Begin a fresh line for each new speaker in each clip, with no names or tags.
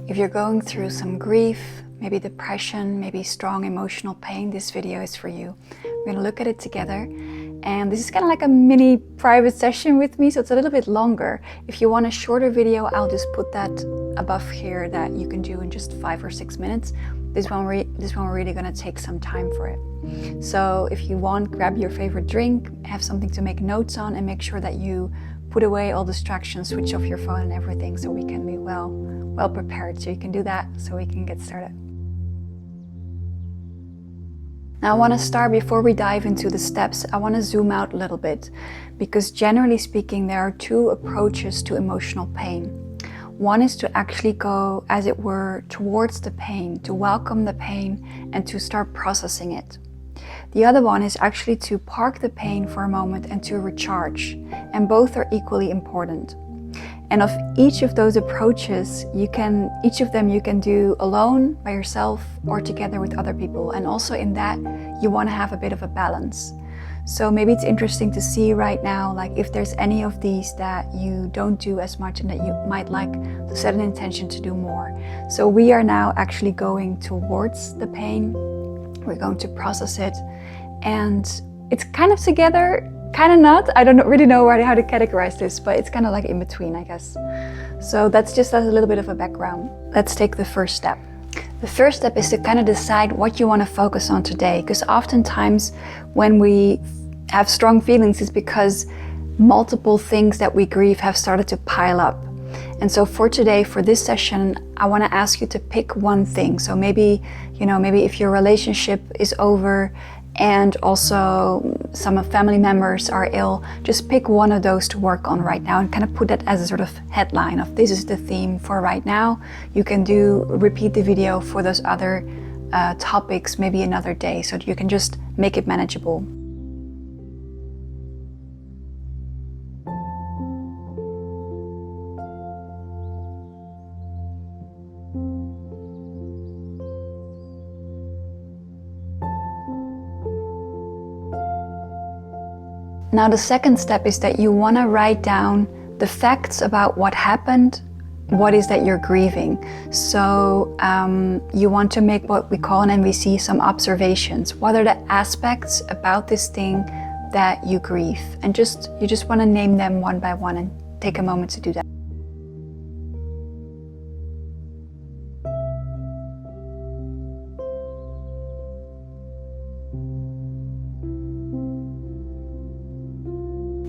If you're going through some grief, maybe depression, maybe strong emotional pain, this video is for you. We're gonna look at it together. And this is kind of like a mini private session with me, so it's a little bit longer. If you want a shorter video, I'll just put that above here that you can do in just 5 or 6 minutes. This one we're really gonna take some time for it. So if you want, grab your favorite drink, have something to make notes on, and make sure that you put away all distractions, switch off your phone and everything, so we can be well prepared. So you can do that so we can get started. Now I want to start, before we dive into the steps, I want to zoom out a little bit, because generally speaking there are 2 approaches to emotional pain. One is to actually go, as it were, towards the pain, to welcome the pain and to start processing it. The other one is actually to park the pain for a moment and to recharge, and both are equally important. And of each of those approaches, each of them you can do alone, by yourself, or together with other people. And also in that, you want to have a bit of a balance. So maybe it's interesting to see right now, like if there's any of these that you don't do as much and that you might like to set an intention to do more. So we are now actually going towards the pain. We're going to process it. And it's kind of together, kind of not. I don't really know how to categorize this, but it's kind of like in between, I guess. So that's just a little bit of a background. Let's take the first step. The first step is to kind of decide what you want to focus on today, because oftentimes when we have strong feelings, it's because multiple things that we grieve have started to pile up. And so for today, for this session, I want to ask you to pick one thing. So maybe if your relationship is over, and also some family members are ill, just pick one of those to work on right now and kind of put that as a sort of headline of this is the theme for right now. You can repeat the video for those other topics maybe another day, so that you can just make it manageable. Now the second step is that you want to write down the facts about what happened, what is that you're grieving. So you want to make what we call in MVC some observations. What are the aspects about this thing that you grieve? And you just want to name them one by one, and take a moment to do that.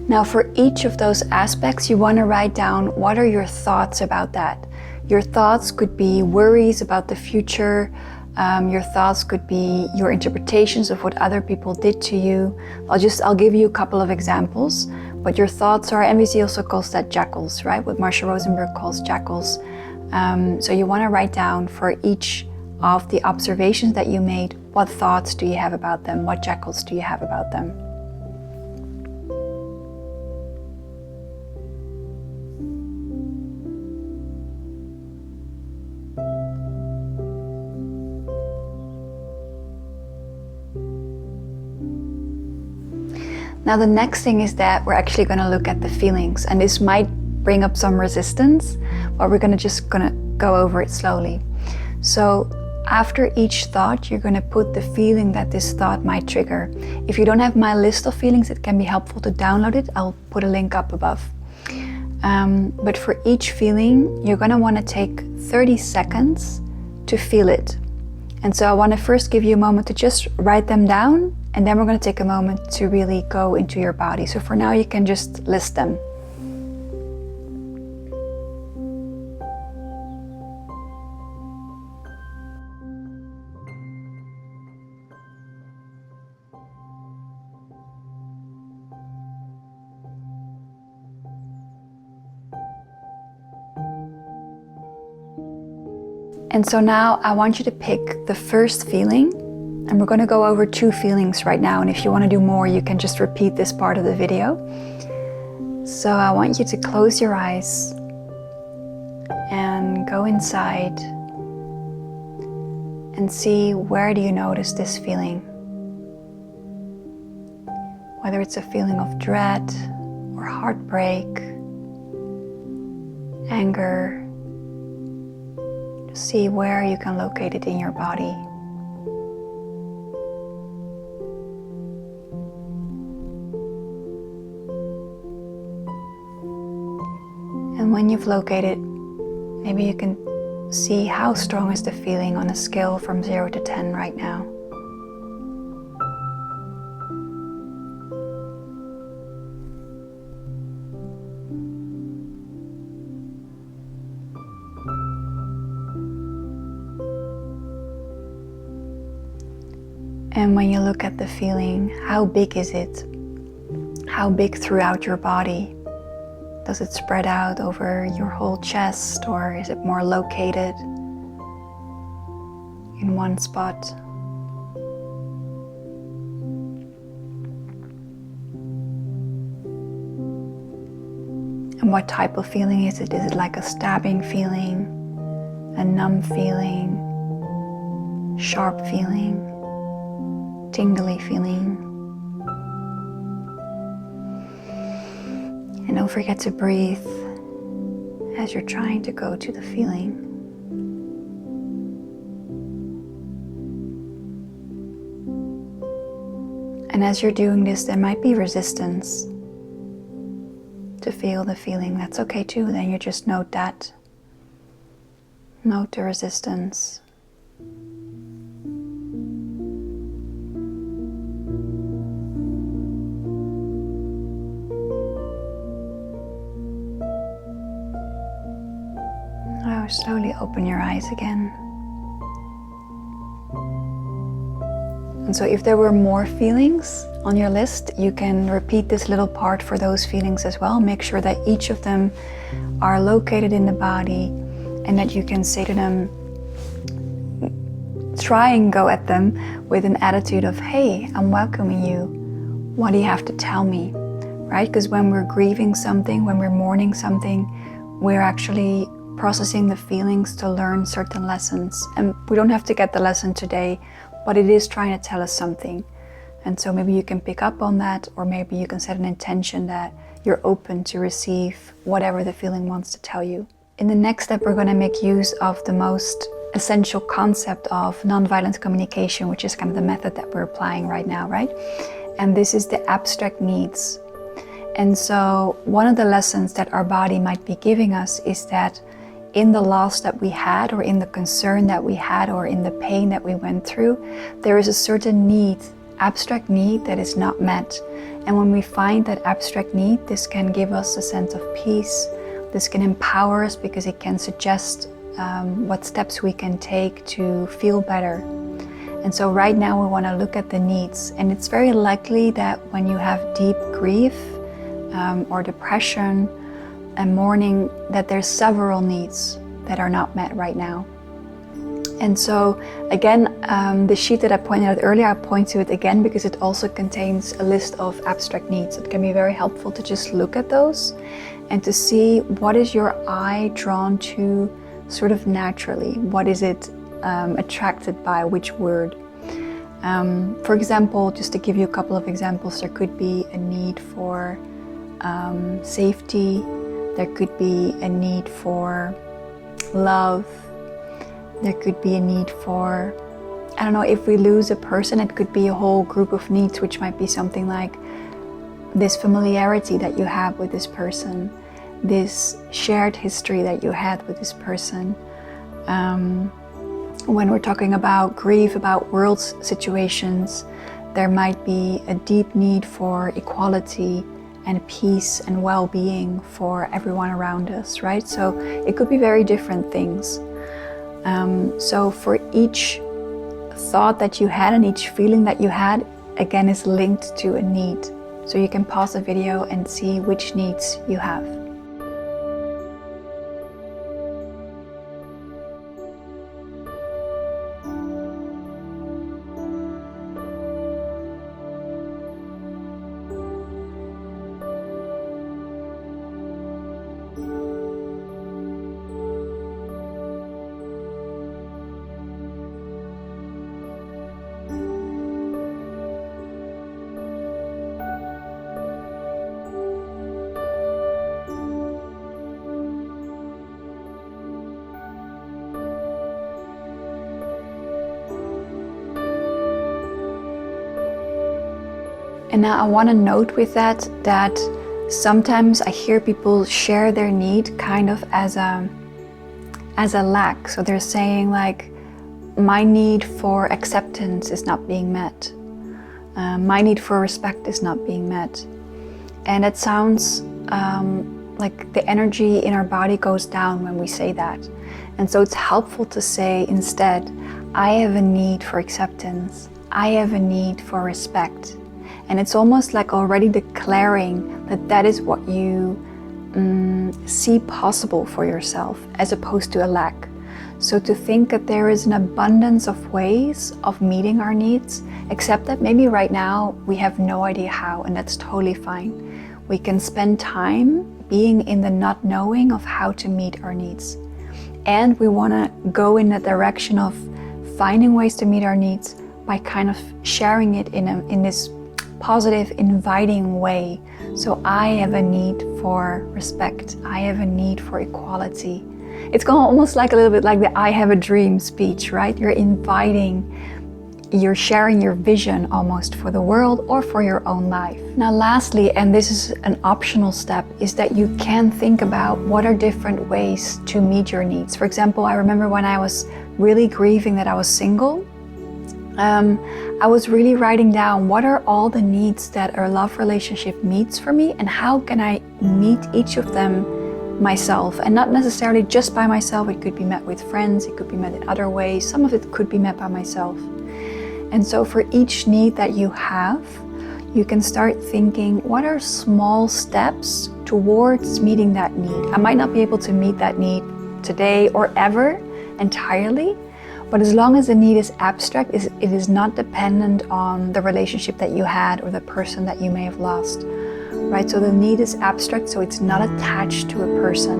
Now for each of those aspects, you want to write down what are your thoughts about that. Your thoughts could be worries about the future. Your thoughts could be your interpretations of what other people did to you. I'll give you a couple of examples. But your thoughts are, MVC also calls that jackals, right? What Marcia Rosenberg calls jackals. So you want to write down for each of the observations that you made, what thoughts do you have about them? What jackals do you have about them? Now the next thing is that we're actually going to look at the feelings, and this might bring up some resistance, but we're just gonna go over it slowly. So after each thought, you're going to put the feeling that this thought might trigger. If you don't have my list of feelings, it can be helpful to download it. I'll put a link up above. But for each feeling, you're going to want to take 30 seconds to feel it. And so I want to first give you a moment to just write them down, and then we're going to take a moment to really go into your body. So for now, you can just list them. And so now I want you to pick the first feeling, and we're going to go over 2 feelings right now. And if you want to do more, you can just repeat this part of the video. So I want you to close your eyes and go inside and see, where do you notice this feeling? Whether it's a feeling of dread or heartbreak, anger, See where you can locate it in your body. And when you've located, maybe you can see how strong is the feeling on a scale from 0 to 10 right now. And when you look at the feeling, how big is it? How big throughout your body? Does it spread out over your whole chest, or is it more located in one spot? And what type of feeling is it? Is it like a stabbing feeling, a numb feeling, sharp feeling, tingly feeling? And don't forget to breathe as you're trying to go to the feeling. And as you're doing this, there might be resistance to feel the feeling. That's okay too. Then you just note that. Note the resistance. Now slowly open your eyes again. And so if there were more feelings on your list, you can repeat this little part for those feelings as well. Make sure that each of them are located in the body and that you can say to them, try and go at them with an attitude of, hey, I'm welcoming you. What do you have to tell me? Right? Because when we're grieving something, when we're mourning something, we're actually processing the feelings to learn certain lessons. And we don't have to get the lesson today, but it is trying to tell us something. And so maybe you can pick up on that, or maybe you can set an intention that you're open to receive whatever the feeling wants to tell you. In the next step, we're going to make use of the most essential concept of nonviolent communication, which is kind of the method that we're applying right now, right? And this is the abstract needs. And so one of the lessons that our body might be giving us is that in the loss that we had, or in the concern that we had, or in the pain that we went through, there is a certain need, abstract need, that is not met. And when we find that abstract need, this can give us a sense of peace. This can empower us because it can suggest what steps we can take to feel better. And so right now we want to look at the needs. And it's very likely that when you have deep grief or depression and mourning, that there's several needs that are not met right now. And so again, the sheet that I pointed out earlier, I point to it again because it also contains a list of abstract needs. It can be very helpful to just look at those and to see what is your eye drawn to sort of naturally. What is it attracted by, which word? For example, just to give you a couple of examples, there could be a need for safety. There could be a need for love. There could be a need for, I don't know, if we lose a person, it could be a whole group of needs, which might be something like this familiarity that you have with this person, this shared history that you had with this person. When we're talking about grief, about world situations, there might be a deep need for equality and peace and well-being for everyone around us, right? So it could be very different things. So for each thought that you had and each feeling that you had, again, is linked to a need. So you can pause the video and see which needs you have. And now I want to note with that sometimes I hear people share their need kind of as a lack. So they're saying like, my need for acceptance is not being met. My need for respect is not being met. And it sounds like the energy in our body goes down when we say that. And so it's helpful to say instead, I have a need for acceptance. I have a need for respect. And it's almost like already declaring that that is what you see possible for yourself, as opposed to a lack. So to think that there is an abundance of ways of meeting our needs, except that maybe right now we have no idea how, and that's totally fine. We can spend time being in the not knowing of how to meet our needs. And we want to go in the direction of finding ways to meet our needs by kind of sharing it in this positive, inviting way. So I have a need for respect. I have a need for equality. It's almost like a little bit like the I have a dream speech, right? You're inviting, you're sharing your vision almost for the world or for your own life. Now lastly, and this is an optional step, is that you can think about what are different ways to meet your needs. For example, I remember when I was really grieving that I was single, I was really writing down what are all the needs that a love relationship meets for me, and how can I meet each of them myself, and not necessarily just by myself. It could be met with friends, it could be met in other ways, some of it could be met by myself. And so for each need that you have, you can start thinking, what are small steps towards meeting that need? I might not be able to meet that need today or ever entirely, but as long as the need is abstract, it is not dependent on the relationship that you had or the person that you may have lost, right? So the need is abstract, so it's not attached to a person.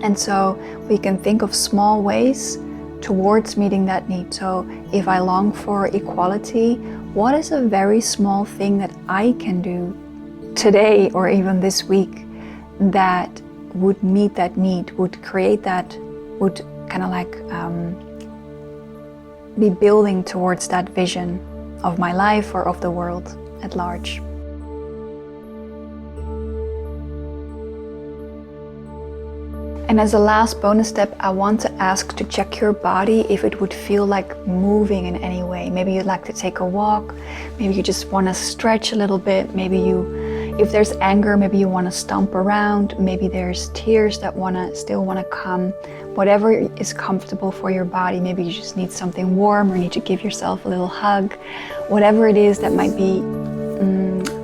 And so we can think of small ways towards meeting that need. So if I long for equality, what is a very small thing that I can do today or even this week that would meet that need, would create that, would kind of like be building towards that vision of my life or of the world at large. And as a last bonus step, I want to ask to check your body if it would feel like moving in any way. Maybe you'd like to take a walk, maybe you just want to stretch a little bit, maybe if there's anger, maybe you want to stomp around, maybe there's tears that still want to come. Whatever is comfortable for your body, maybe you just need something warm or need to give yourself a little hug. Whatever it is that might be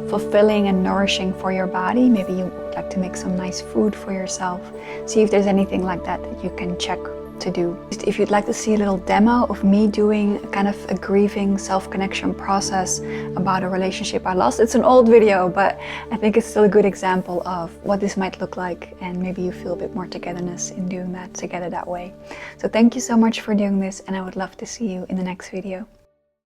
fulfilling and nourishing for your body, maybe you would like to make some nice food for yourself. See if there's anything like that that you can check to do. If you'd like to see a little demo of me doing kind of a grieving self-connection process about a relationship I lost, it's an old video, but I think it's still a good example of what this might look like, and maybe you feel a bit more togetherness in doing that together that way. So thank you so much for doing this, and I would love to see you in the next video.